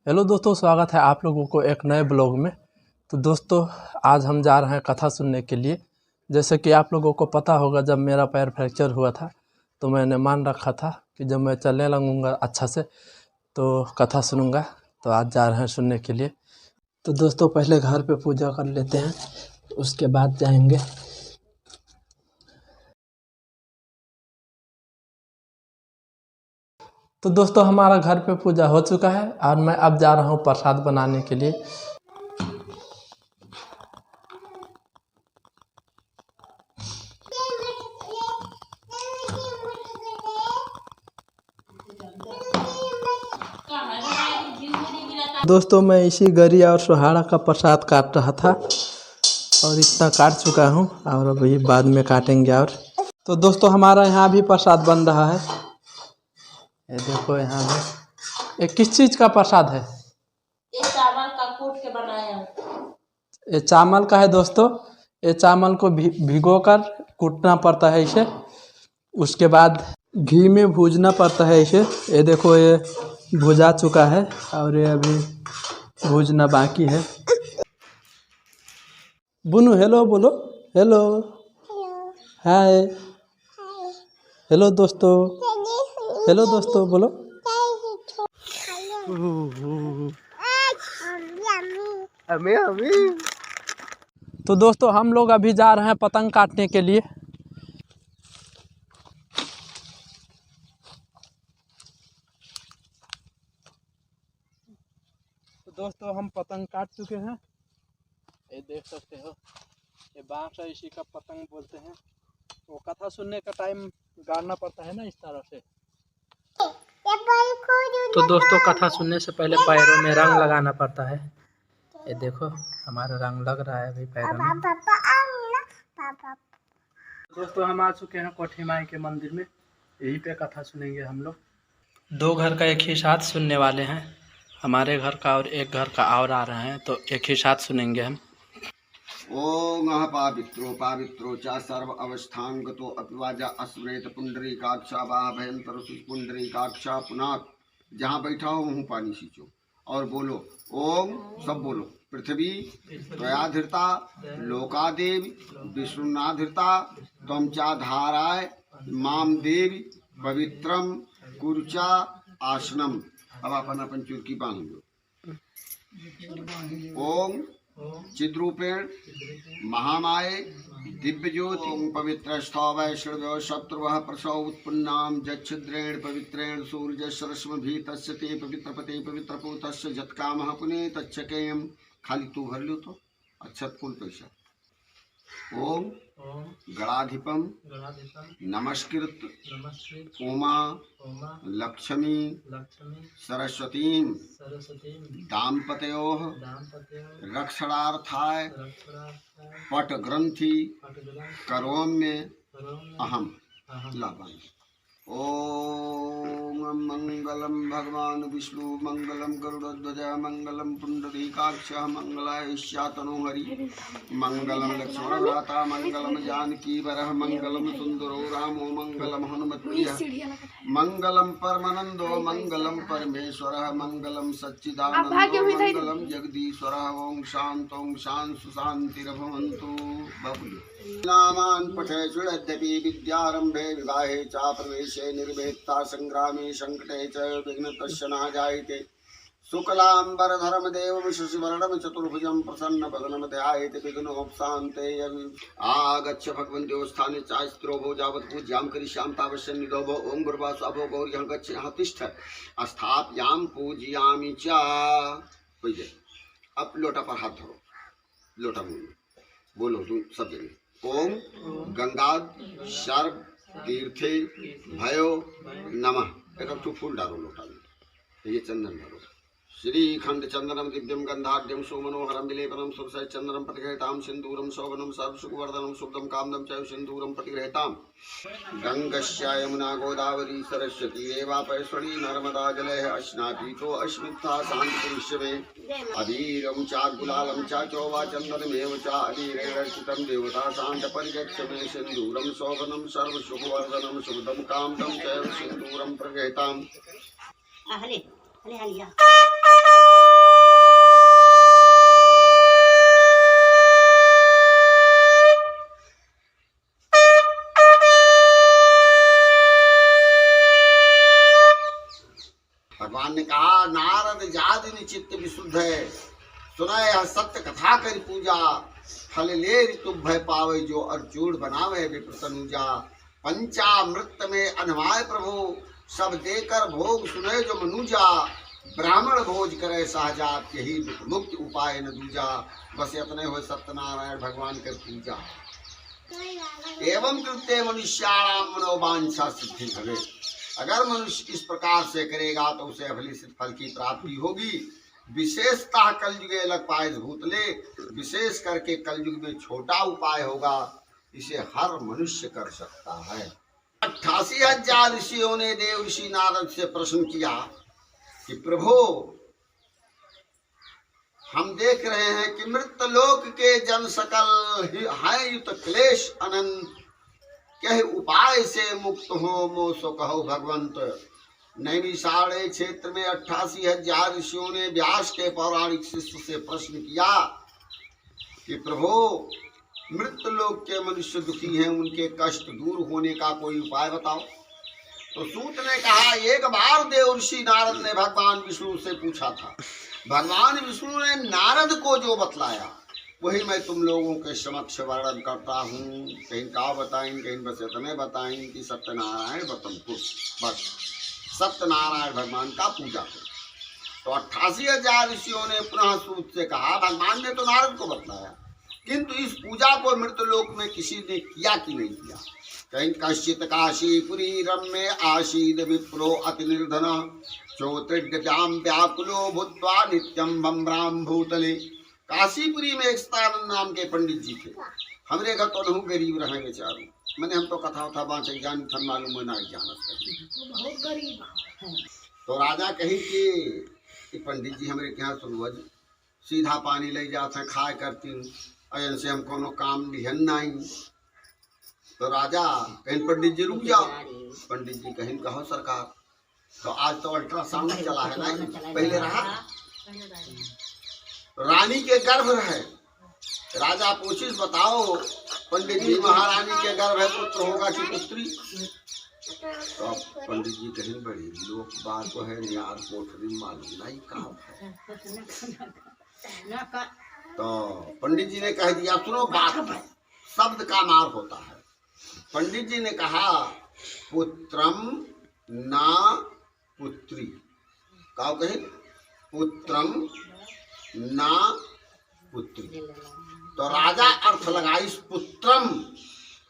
Hello दोस्तों, स्वागत है आप लोगों को एक नए ब्लॉग में। तो दोस्तों, आज हम जा रहे हैं कथा सुनने के लिए। जैसे कि आप लोगों को पता होगा, जब मेरा पैर फ्रैक्चर हुआ था तो मैंने मान रखा था कि जब मैं चलने लगूंगा अच्छा से तो कथा सुनूंगा। तो आज जा रहे हैं सुनने के लिए। तो दोस्तों, पहले घर पे पूजा कर लेते हैं, उसके बाद जाएंगे। तो दोस्तों, हमारा घर पे पूजा हो चुका है और मैं अब जा रहा हूँ प्रसाद बनाने के लिए। दोस्तों, मैं इसी गरी और सोहाड़ा का प्रसाद काट रहा था और इतना काट चुका हूँ और अभी बाद में काटेंगे। और तो दोस्तों, हमारा यहाँ भी प्रसाद बन रहा है। ये देखो, यहाँ भी। ये किस चीज़ का प्रसाद है? ये चावल का कूट के बनाया है। ये चावल का है दोस्तों। ये चावल को भिगो कर कूटना पड़ता है इसे। उसके बाद घी में भूजना पड़ता है इसे। ये देखो, ये भुजा चुका है और ये अभी भूजना बाकी है। बुनू, हेलो बोलो। हेलो, हाय। हेलो दोस्तों। हेलो दोस्तों बोलो। तो दोस्तों, हम लोग अभी जा रहे हैं पतंग काटने के लिए। तो दोस्तों, हम पतंग काट चुके हैं। ये देख सकते हो, ये बांस है, इसी का पतंग बोलते हैं। वो कथा सुनने का टाइम गाड़ना पड़ता है ना, इस तरह से। तो दोस्तों, कथा सुनने से पहले पैरों में रंग लगाना पड़ता है। ये देखो, हमारा रंग लग रहा है अभी पैरों में। दोस्तों, हम आ चुके हैं कोठी माई के मंदिर में। यहीं पे कथा सुनेंगे हम लोग। दो घर का एक ही साथ सुनने वाले हैं। हमारे घर का और एक घर का और आ रहे हैं, तो एक ही साथ सुनेंगे हम। ओम पावित्रो पावित्रो च सर्व अवस्थांगतो अपिवाजा अस्मृत पुंडरीकाक्षा भयंतर पुंडरीकाक्षा पुनाक। जहाँ बैठा हो वहीं पानी सींचो और बोलो ओम। सब बोलो। पृथ्वी त्वयाधृता लोकादेवी विष्णुनाधृता त्वं चा धाराय माम देवी पवित्रम कुरुचा आसनम। अब अपन अपन चुरकी बांध लो। ओम चिद्रूपेण महामाये दिव्य ज्योति पवित्र स्तव श्रव्य शत्रुव प्रसव उत्पन्नाम जच्छिद्रेण पवित्रेण सूर्य सरस्म भी तस्य ते पवित्र पते पवित्र पोतस्य जत्कामः पुने तच्छकेयम। खाली तू भर लो तो अच्छत कुल पैसा। ओम गणाधिपम नमस्कृत उमा लक्ष्मी सरस्वतीं दाम्पत्योः रक्षणार्थाय पटग्रंथि करोम्य अहम लाभं। ओम मंगलम भगवान विष्णु मंगलम गरुड़ध्वज मंगलम पुंडरीकाक्ष मंगलाय स्यातनो हरि मंगलम लक्ष्मण भ्राता मंगलम जानकी वरः मंगलम सुंदरो रामो मंगलम हनुमत्प्रियः मंगलम परमानंदो मंगलम परमेश्वरः मंगलम सच्चिदानंदो मंगलम जगदीश्वरः। ओम शांतों शांति शांतिर्भवन्तु। बबुल नामान पठे सुयद्यपि विद्यारंभे विवाहे च प्रवेशे निर्वेत्ता संग्रामे संकटे च विघ्न तस्य न जायते। शुक्लांबरधरम देवं शशिवर्णं चतुर्भुजं प्रसन्न वदनं ध्यायेत् विघ्नोपशान्ते। आगच्छ भगवन्तो स्थाने चास्त्रो भोजावत् पूज्यां करिष्यामि तावस्य निधो भो। ओम गुरुवासु अभो गौर्यं गच्छ यहाँ तिष्ठ स्थापयां पूजयामि च। अब लोटा पर हाथ धरो, लोटा मुंह में बोलो तुम सब जगह। ओम गंगा सर्व तीर्थे भयो नमः। एक तो फूल डालो लोटा में, ये चंदन डालो। श्री खंड चंदनम दिव्यम गंधाढ्यम सुमनोहरम विलेपनम सुरसय चंदनम प्रतिगृहीताम सिंदूरम शोभनम सर्वसुखवर्धनम शुभदम कामदम च सिंदूरम प्रतिगृहीताम। गंगस्या यमुना गोदावरी सरस्वती रेवापैश्वरी नर्मदा जलय अश्नापीतो अस्मिता शांतिविश्वे। अधीरम चा गुलालम चा चौवा चंदनमेव चा अधीरेणर्चितं देवता शांत परिगच्छ मे सिंदूरम शोभनम सर्वसुखवर्धनम शुभदम कामदम च सिंदूरम प्रतिगृहीताम। मुनि चित्त विशुद्ध है, सुनाए यह सत्य कथा कर पूजा, फल ले ऋतु भय पावे जो अर्जुन बनावे विप्र तनुजा। पंचामृत में अनवाय प्रभु, सब देकर भोग सुने जो मनुजा, ब्राह्मण भोज करे सहजात, यही दुख मुक्ति उपाय न दूजा। बस इतने हो सत्यनारायण भगवान के पूजा। एवं कृत्य मनुष्याणाम मनोवांछा सिद्धि भवे, अगर मनुष्य इस प्रकार से करेगा तो उसे अभिलिषित फल की प्राप्ति होगी। विशेषतः कलयुगे लग पाए भूतले, विशेष करके कलयुग में छोटा उपाय होगा, इसे हर मनुष्य कर सकता है। 88,000 ऋषियों ने देव ऋषि नारद से प्रश्न किया कि प्रभु, हम देख रहे हैं कि मृत लोक के जन सकल हैं युत क्लेश अनंत, कह उपाय से मुक्त हो मो सो कहो भगवंत। नैमिषारण्य क्षेत्र में 88,000 ऋषियों ने व्यास के पौराणिक शिष्य से प्रश्न किया कि प्रभु, मृत लोक के मनुष्य दुखी हैं, उनके कष्ट दूर होने का कोई उपाय बताओ। तो सूत ने कहा, एक बार देव ऋषि नारद ने भगवान विष्णु से पूछा था। भगवान विष्णु ने नारद को जो बतलाया वही मैं तुम लोगों के समक्ष वर्णन करता हूँ। कहीं का बताएं, कहीं बस इतने बताएं कि सत्यनारायण व्रतम को, बस सत्यनारायण भगवान का पूजा करो। तो 88,000 ऋषियों ने पुनः सूत से कहा, भगवान ने तो नारद को बतलाया, किंतु इस पूजा को मृत लोक में किसी ने किया कि नहीं किया। कहीं कश्चित काशीपुरी रम्य आशीद विप्रो अति निर्धन, चौत्रिड्याम व्याकुलो भूत्वा नित्यम बम्राम भूतले। काशीपुरी में एक सतानंद नाम के पंडित जी थे। हमरे घर तो नहीं गरीब रहे बेचारू, मैंने हम तो कथा था बाँचे जान थन मालूम है ना जानत बहुत गरीब। तो राजा कही कि पंडित जी हमारे यहाँ रोज सीधा पानी ले जाते खाए करती, अयन से हम कोनो काम निहन नहीं। तो राजा कहीं पंडित जी रुक जाओ। पंडित जी कहीं कहो सरकार, तो आज तो अल्ट्रासाउंड चला है ना, पहले रहा रानी के गर्भ रहे। राजा पूछिस बताओ पंडित जी, महारानी के गर्भ है, पुत्र होगा कि पुत्री? तो पंडित जी कहीं बड़ी लोक बात तो है, यार कोठरी मालूम नहीं कहाँ है। तो पंडित जी ने कह दिया, सुनो बात, शब्द का मार होता है। पंडित जी ने कहा, पुत्रम ना पुत्री। क्या कहे? पुत्रम ना पुत्री। तो राजा अर्थ लगाइस पुत्रम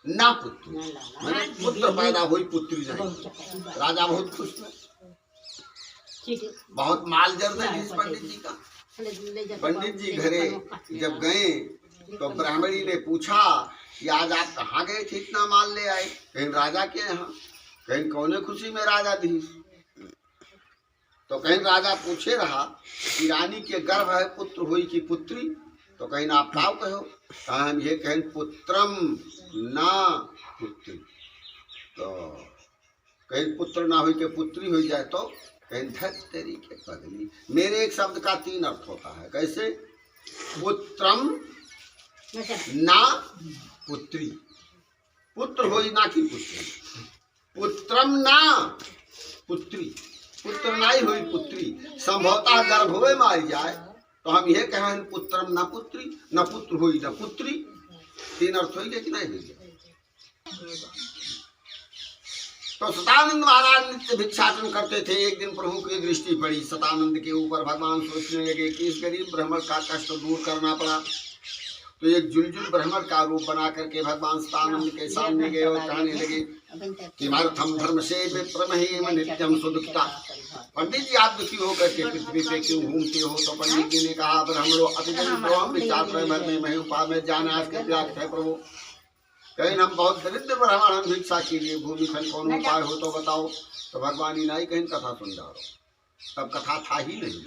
ना पुत्री, मैंने पुत्र पैदा हुई पुत्री नहीं। राजा बहुत खुश थे, बहुत माल जर है इस पंडित जी का। पंडित जी घरे जब गए तो ब्राह्मणी ने पूछा कि आज आप कहाँ गए थे, इतना माल ले आए? कहीं राजा के यहाँ। कहीं कौने खुशी में राजा दी। तो कहीं राजा पूछे रहा कि रानी के गर्भ है, पुत्र हुई कि पुत्री? तो कहीं आप क्या कहो? हम ये कहें पुत्रम ना पुत्री। तो कहीं पुत्र ना हुई के पुत्री हो जाए तो तेरी के पगली। मेरे एक शब्द का 3 अर्थ होता है। कैसे? पुत्रम ना पुत्री, पुत्र हो ना की पुत्री। पुत्रम ना पुत्री, पुत्र नहीं हुई पुत्री। संभवतः गर्भ हुए मारी जाए तो हम यह कहें पुत्रम ना पुत्री, न पुत्र हुई न पुत्री। 3 अर्थ हो गया कि नहीं हो गया? तो सतानंद महाराज नित्य भिक्षाटन करते थे। एक दिन प्रभु की दृष्टि पड़ी सतानंद के ऊपर। भगवान सोचने लगे कि इस गरीब ब्राह्मण का कष्ट दूर करना पड़ा। तो एक जुलजुल ब्राह्मण का रूप बना करके भगवान सतानंद के सामने गए और कहने लगे कि मर्थम धर्म से विप्रमहेम नित्यम सुदुखिता। पंडित जी, आप दुखी होकर के पृथ्वी पे क्यों घूमते हो? तो पंडित जी ने कहा, ब्राह्मणों अति हम विचार में उपा में जाना आज के त्याग है प्रभु। कहीं हम बहुत दरिद्र ब्राह्मण, हम भिक्षा के लिए भूमि खन कौन उपाय हो तो बताओ। तो भगवान ही नहीं कहीं कथा सुन रहा। तब कथा था ही नहीं,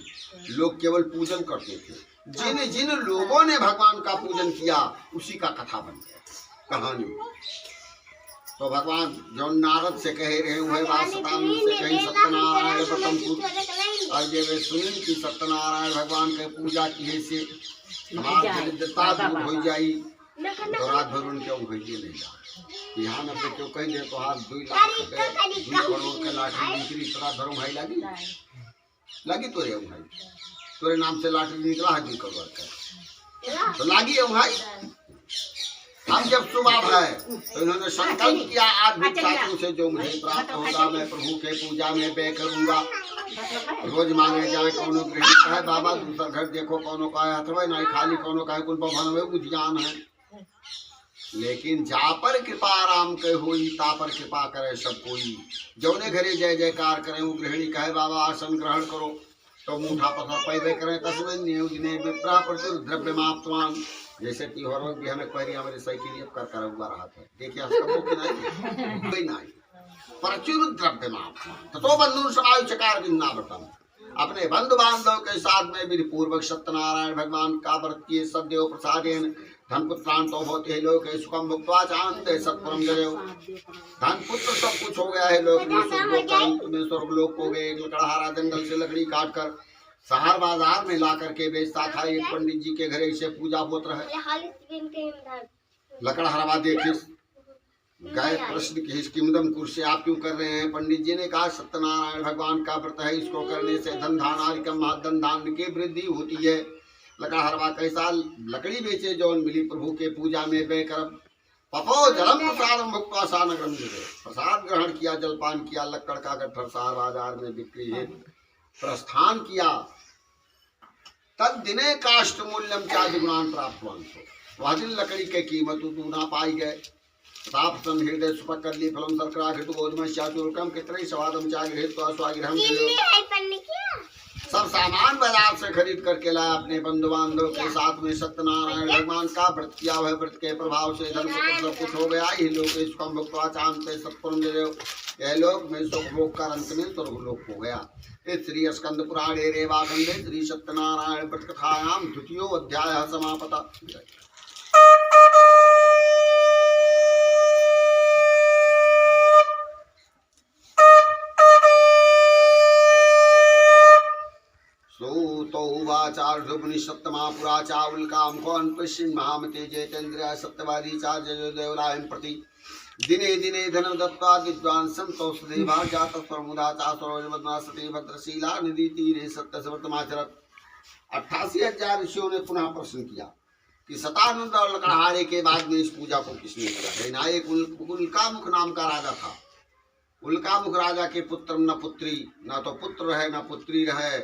लोग केवल पूजन करते थे। जिन जिन लोगों ने भगवान का पूजन किया उसी का कथा बन गया कहानी। तो भगवान जो नारद से कह रहे हुए बात सतानंद से कहीं सत्यनारायण व्रतम पूजा। और ये वे सुनी कि सत्यनारायण भगवान के पूजा की से हमारी दरिद्रता दूर हो जाई। तो रात भर उनके उभैये नहीं जा यहाँ न क्यों कहीं दे तो हाथ 2 लाख 2 करोड़ के लाठी दूसरी रात भर भाई लगी तो रे भाई। तेरे नाम से लॉटरी निकला है 2 करोड़ का, तो लागी है भाई। हम जब सुबह है तो इन्होंने संकल्प किया आज भी छात्रों से जो मुझे प्राप्त होगा मैं प्रभु के पूजा में व्यय करूंगा। रोज मांगे जाए कोनो गृहिणी कहे बाबा दूसरा घर देखो कोनो का है अथवा नहीं खाली कोनो का है कुल भवन में उद्यान है, लेकिन जा पर कृपा राम के होई ता पर कृपा करे सब कोई। जौने घरे जय जयकार करे वो गृहिणी कहे बाबा आसन ग्रहण करो तो मुठा पत्थर पैदे करें तस्वीर नियोजने विप्रा प्रचुर द्रव्य मापवान। जैसे तिहरों भी हमें पहले हमारे साइकिल कर हुआ रहा था, देखिए कोई नहीं प्रचुर द्रव्य मापवान तो बंधु समायु चकार बिन्नावटम। अपने बंधु बांधव के साथ में विधि पूर्वक सत्यनारायण भगवान का व्रत किए सदैव प्रसादेन धन पुत्रान तो होते लोग सुखम भुक्त्वा चांदे सत्पुरम जयो। धन पुत्र सब कुछ हो गया है लोक में स्वर्गलोक हो गए। लकड़हारा जंगल से लकड़ी काट कर शहर बाजार में ला करके बेचता था। एक पंडित जी के घरे से पूजा होता है। लकड़हारा देखिए गए प्रश्न की किमदम कुर्सी आप क्यों कर रहे हैं? पंडित जी ने कहा सत्यनारायण भगवान का व्रत है, इसको करने से धन धानारिकम धन धान की वृद्धि होती है। लकड़हारा कैसा लकड़ी बेचे जौन मिली प्रभु के पूजा में व्यय कर पपो जलम प्रसादम भुक्त्वा सानगरम प्रसाद ग्रहण किया जलपान किया लक्कड़ का गट्ठर शहर बाजार में बिक्री है प्रस्थान किया। तद दिने काष्ट मूल्यम क्या दुगुणान प्राप्तवान वह दिन लकड़ी के कीमत तू ना पाई गए। तापसम हृदय सुपकर्ली फलम सर्करा घृत गोधम शाचुरकम कितने स्वादम चा गृहित स्वागृहम सब सामान बाजार से खरीद करके लाया। अपने बंधु बांधव के साथ में सत्यनारायण भगवान का व्रत किया हुआ व्रत के प्रभाव से धन सब कुछ हो गया। ही लोग सुखम भुक्त्वा चांदते सत्पुरम यह लोग में सुख भोग का अंत में स्वर्गलोक हो गया। इस श्री स्कंद पुराणे रेवाखंडे श्री सत्यनारायण व्रत कथायाम द्वितीयो अध्याय समापता। सप्तमा पुरा चावलकाम कौन पश्चिम महामते जयतेन्द्रिया सत्यवादी चार्य देवलायम प्रति दिने दिने धन दत्ता विद्वान संतोष देवा जात प्रमुदा चा सरोजवदना सती भद्रशीला निधि तीरे सत्य समर्थमाचरत। 88,000 ऋषियों ने पुनः प्रश्न किया कि सतानंद और लकड़हारे के बाद में इस पूजा को किसने किया? एक उल्कामुख नाम का राजा था। उल्कामुख राजा के पुत्र न पुत्री, न तो पुत्र रहे न पुत्री रहे।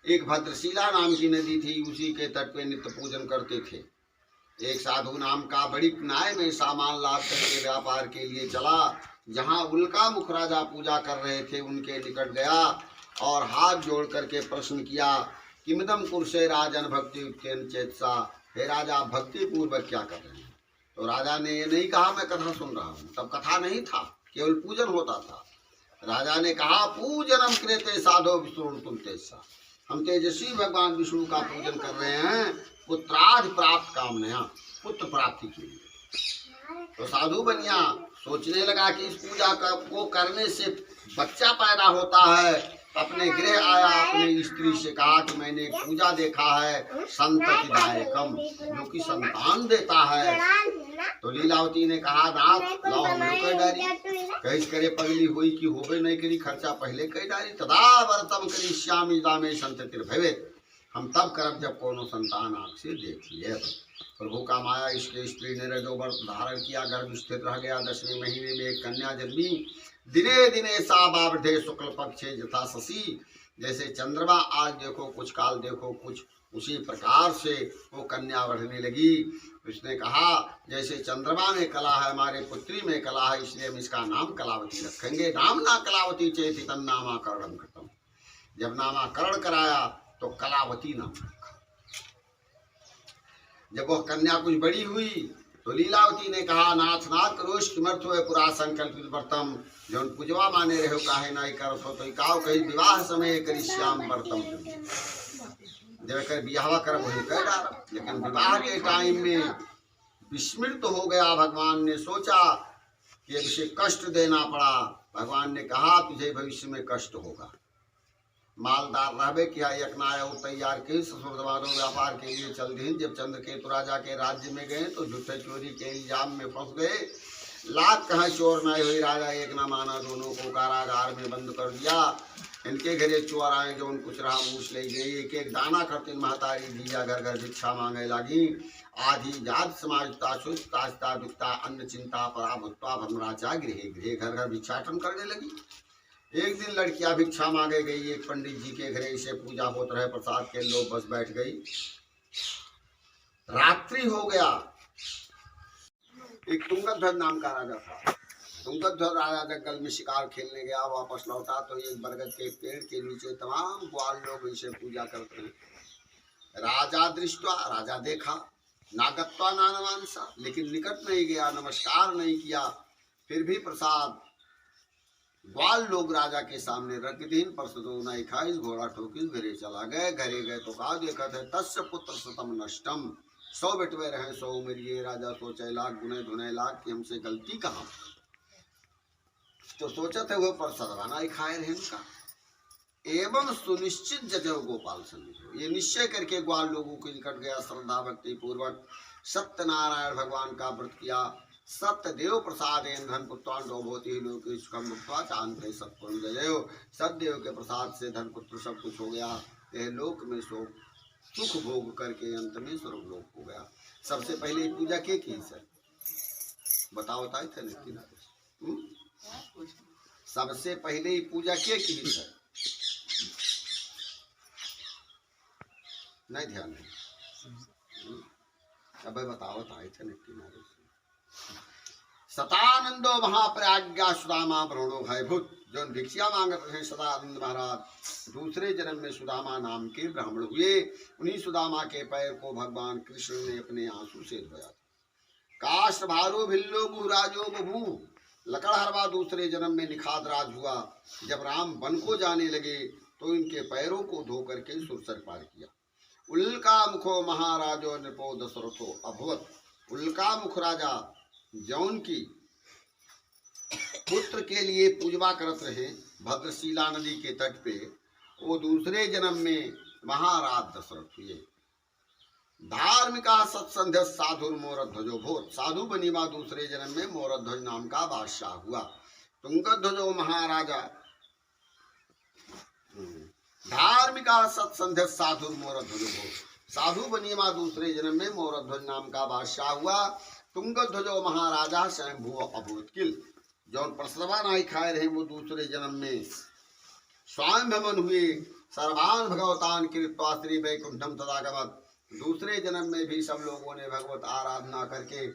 एक भद्रशीला नाम की नदी थी, उसी के तट पे नित्य पूजन करते थे। एक साधु नाम का बड़ी नाय में सामान लाद करके व्यापार के लिए चला। जहाँ उल्कामुख राजा पूजा कर रहे थे उनके निकट गया और हाथ जोड़ करके प्रश्न किया किमदम कुरुषे राजन भक्ति चेतसा, हे राजा भक्ति पूर्वक क्या कर रहे हैं? तो राजा ने ये नहीं कहा मैं कथा सुन रहा हूँ, तब कथा नहीं था, केवल पूजन होता था। राजा ने कहा पूजनम कृते साधो विष्णु तुम तेजसा, हम तेजस्वी भगवान विष्णु का पूजन कर रहे हैं पुत्रार्थ प्राप्त कामना, पुत्र प्राप्ति के लिए। तो साधु बनिया सोचने लगा कि इस पूजा को करने से बच्चा पैदा होता है। अपने गृह आया, अपने स्त्री से कहा कि मैंने एक पूजा देखा है संततिदायकम, जो कि संतान देता है। तो लीलावती ने कहा नाथ लाओ हम लोग कह डारी कहिस करे पगली हुई कि होबे नहीं करी खर्चा पहले कह डारी तदा वर्तम करी श्यामी दामे संततिर भवे, हम तब करब जब कोनो संतान आँख से देख लिए। प्रभु का माया इसके स्त्री ने रजो व्रत धारण किया, गर्भ स्थित रह गया। 10वें महीने में एक कन्या जन्मी। दिने दिने सा बावधे शुक्ल पक्षे यथा शशि, जैसे चंद्रमा आज देखो कुछ काल देखो कुछ, उसी प्रकार से वो कन्या बढ़ने लगी। उसने कहा जैसे चंद्रमा में कला है हमारे पुत्री में कला है, इसलिए हम इसका नाम कलावती रखेंगे। नाम ना कलावती चेति तन नामाकरणम कृतम, जब नामाकरण कराया तो कलावती नाम रखा। जब वह कन्या कुछ बड़ी हुई तो लीलावती ने कहा नाथ नाथ करोष किमर्थ हुए पुरा संकल्पित व्रतम, जौन पूजवा माने रहो काहे नाई करो तो काव कही विवाह समय करिष्याम व्रतम, जब कर बियाह कर वही कह डाला। लेकिन विवाह के टाइम में विस्मृत हो गया। भगवान ने सोचा कि अब इसे कष्ट देना पड़ा। भगवान ने कहा तुझे भविष्य में कष्ट होगा, मालदार रहबे किया यकनाया और तैयार के ससुरदवारों व्यापार के लिए चल दी। जब चंद्रकेतु राजा के राज्य में गए तो झूठे चोरी के इल्जाम में फंस गए। लाख कहाँ चोर न हुई, राजा एक न माना, दोनों को कारागार में बंद कर दिया। इनके घरे चोर आए जो कुछ रहा मूछ ले गई। एक एक दाना करते महतारी दिया घर घर भिक्षा मांगे लगी। आधी जात समाजता सुस्ता दुखता अन्न चिंता परा भुक्ता भ्रमराचा गृह गृह घर घर भिक्षाटन करने लगी। एक दिन लड़कियां भिक्षा मांगे गई। एक पंडित जी के घरे से पूजा होते रहे, प्रसाद के लोग बस बैठ गई। रात्रि हो गया। एक तुंगध्वज नाम का राजा था। तुंगध्वज राजा जंगल में शिकार खेलने गया, वापस लौटा तो एक बरगद के पेड़ के नीचे तमाम ग्वाल लोग इसे पूजा करते हैं। राजा दृष्टवा, राजा देखा, नागत्वा नानवांसा, लेकिन निकट नहीं गया, नमस्कार नहीं किया। फिर भी प्रसाद ग्वाल लोग राजा के सामने रख दीन पर सतो नहीं खाइस, घोड़ा ठोकिस, घरे चला गए। घरे गए तो कहा देखा थे तस्य पुत्र शतम नष्टम, 100 बेटवे रहे 100 मरिए। राजा सोचे लाख गुने धुने लाख कि हमसे गलती कहाँ। तो सोचा थे वो पर सदवाना ही खाए रहे उनका। एवं सुनिश्चित जजो गोपाल सन्निधि, ये निश्चय करके ग्वाल लोगों के निकट गया। श्रद्धा भक्ति पूर्वक सत्यनारायण भगवान का व्रत किया। सत्यदेव प्रसाद धन पुत्रान डोभोती लोग सुखम मुक्ता चांद सत्पुरुष जयो। सत्यदेव के प्रसाद से धन पुत्र सब कुछ हो गया। यह लोक में सुख भोग करके अंत में स्वर्ग लोक हो गया। सबसे पहले पूजा के की सर बताओ थे ना। सबसे पहले ही पूजा के की सर, नहीं ध्यान नहीं। अब बतावत आए थे किनारे। सतानंदो महाप्रज्ञा सुदामा ब्रह्मणो भयभूत, जो भिक्षा मांगते हैं सदानंद महाराज दूसरे जन्म में सुदामा नाम के ब्राह्मण हुए। उन्हीं सुदामा के पैर को भगवान कृष्ण ने अपने आंसू से धोया था। काश भारो भिल्लो गुराजो बभू, लकड़हरवा दूसरे जन्म में निखाद राज हुआ। जब राम वन को जाने लगे तो इनके पैरों को धो करके सुरसर पार किया। उल्का मुखो महाराजो नृपो दशरथो अभवत, उल्का मुख राजा जौन की पुत्र के लिए पूजवा करत रहे भद्रशिला नदी के तट पे, वो दूसरे जन्म में महाराज दशरथ हुए। धार्मिका सत्संध्य साधु मोरध्वजो भूत, साधु बनीवा दूसरे जन्म में मोरध्वज नाम का बादशाह हुआ। तुंगध्वजो महाराजा धार्मिका सत्संध्य साधु मोरध्वजो भूत, साधु बनीवा दूसरे जन्म में मोरध्वज नाम का बादशाह हुआ। तुंगध्वजो महाराजा स्वयंभू अभूत किल, जौन प्रसवा नहीं खाए रहे वो दूसरे जन्म में स्वयं भवन हुए। सर्वान भगवतान कृत्वा श्री वैकुंठम तदागमत, दूसरे जन्म में भी सब लोगों ने भगवत आराधना करके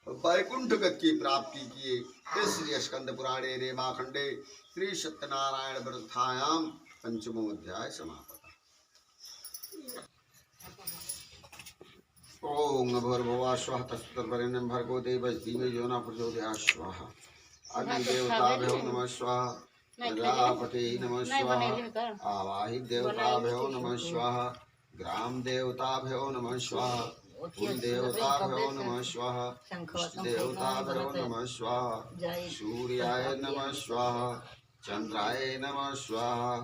वैकुंठ गति की प्राप्ति किए। इसलिए स्कंद पुराणे रेमाखंडे श्री सत्यनारायण व्रतायाम पंचमो अध्याय समाप्त। ओम भूर्भुवः स्वः तत्सवितुर्वरेण्यं भर्गो देवस्य धीमहि यो नः प्रचोदयात् स्वाहा। अग्निदेवताभ्यो नमः स्वाहा, प्रजापते नमः स्वाहा, आवाहि देवताभ्यो नमः स्वाहा, ग्राम देवताभ्यो नमः स्वाहा, कुल देवताभ्यो नमः स्वाहा, देवताभ्यो नमः स्वाहा, सूर्याय नमः स्वाहा, चंद्राय नमः स्वाहा,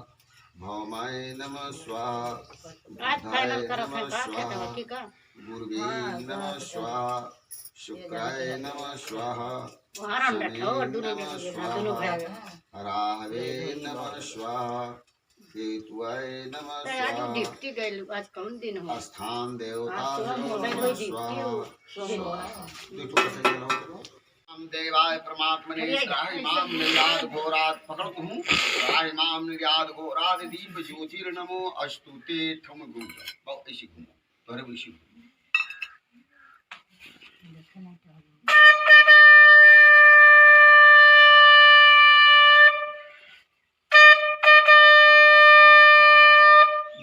भौमाय नमः स्वाहा, बुधाय नमः स्वाहा, गुरुवे नमः स्वाहा, शुक्राय नमः स्वाहा, नमः स्वाहा, राहवे नमः स्वाहा, केतुवाय नमः स्वाहा, स्थान देवता नमः स्वाहा। देवाय परमात्मने त्राहिमां निर्यात घोरात् पकड़तुं, त्राहिमां निर्यात घोरात् दीप ज्योतिर्नमो अस्तुते थम गुण। बहुत ऐसी घूमो तोरे वैसी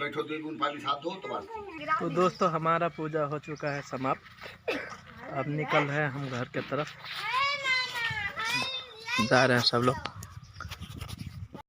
बैठो तो गुण पानी साथ दो तो दोस्तों हमारा पूजा हो चुका है समाप्त। अब निकल रहे हैं हम घर के तरफ, जा रहे हैं सब लोग।